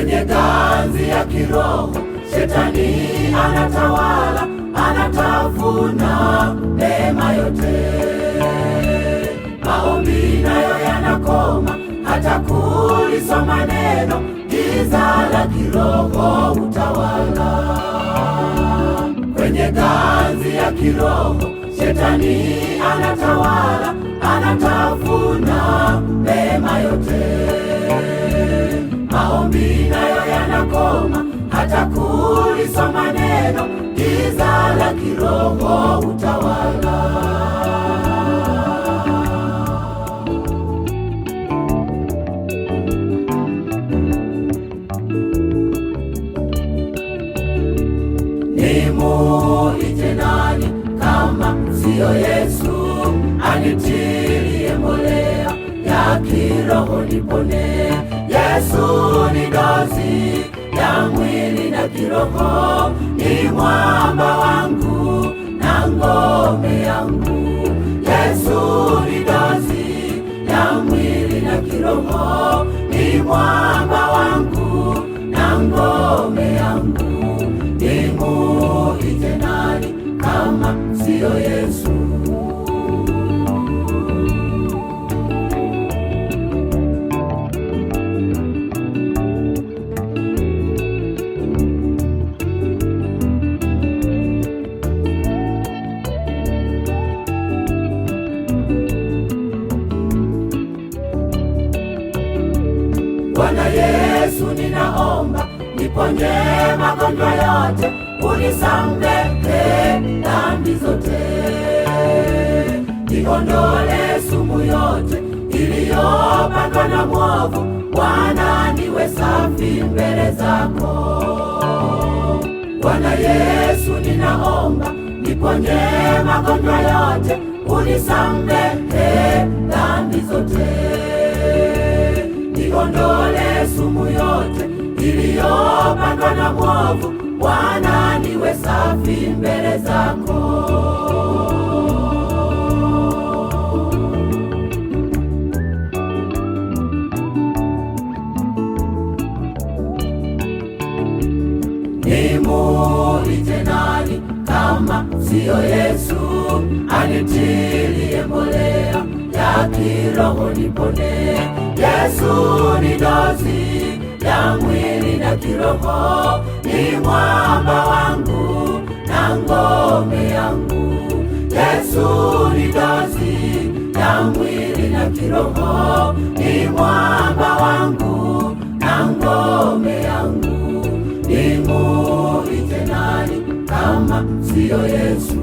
Kwenye ganzi ya kiroho Shetani anatawala, anatafuna neema yote. Maombi nayo yanakoma, hata kulisoma neno, giza la kiroho utawala. Kwenye ganzi ya kiroho Shetani anatawala, anatafuna neema yote. Maombi nayo yanakoma, hata kulisoma neno, giza la kiroho utawala. Nimuite nani kama siyo Yesu? Anitilie mbolea ya kiroho nipone. Yesu ni dozi ya mwili na kiroho, ni mwamba wangu na ngome yangu. Yesu ni dozi ya mwili na kiroho, ni mwamba wangu na ngome yangu. Nimuite nani kama siyo Yesu? Bwana Yesu, ninaomba niponye magonjwa yote, unisamehe dhambi zote, niondole sumu yote iliyopandwa na mwovu. Bwana, niwe safi mbele zako. Bwana Yesu, ninaomba niponye magonjwa yote, unisamehe dhambi zote, niondole sumu yote iliyopandwa na mwovu. Bwana, niwe safi mbele zako. Nimuite nani kama siyo Yesu? Anitilie mbolea ya kiroho nipone. Yesu ni dozi ya mwili na kiroho, ni mwamba wangu na ngome yangu. Yesu ni dozi ya mwili na kiroho, ni mwamba wangu na ngome yangu. Nimuite nani kama siyo Yesu?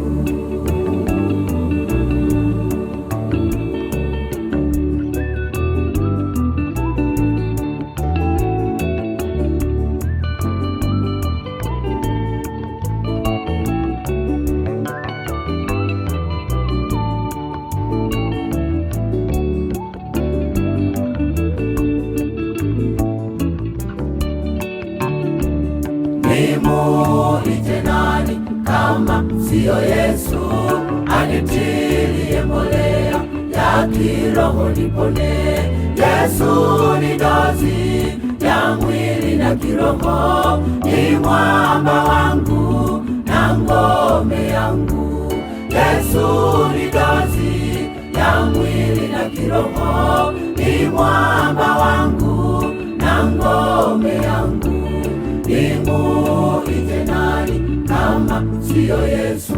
Nimuite nani kama siyo Yesu? Anitilie mbolea ya kiroho nipone. Yesu ni dozi ya mwili na kiroho, ni mwamba wangu na ngome yangu. Yesu ni dozi ya mwili na kiroho, ni mwamba wangu na ngome yangu. Nimuite nani kama siyo Yesu?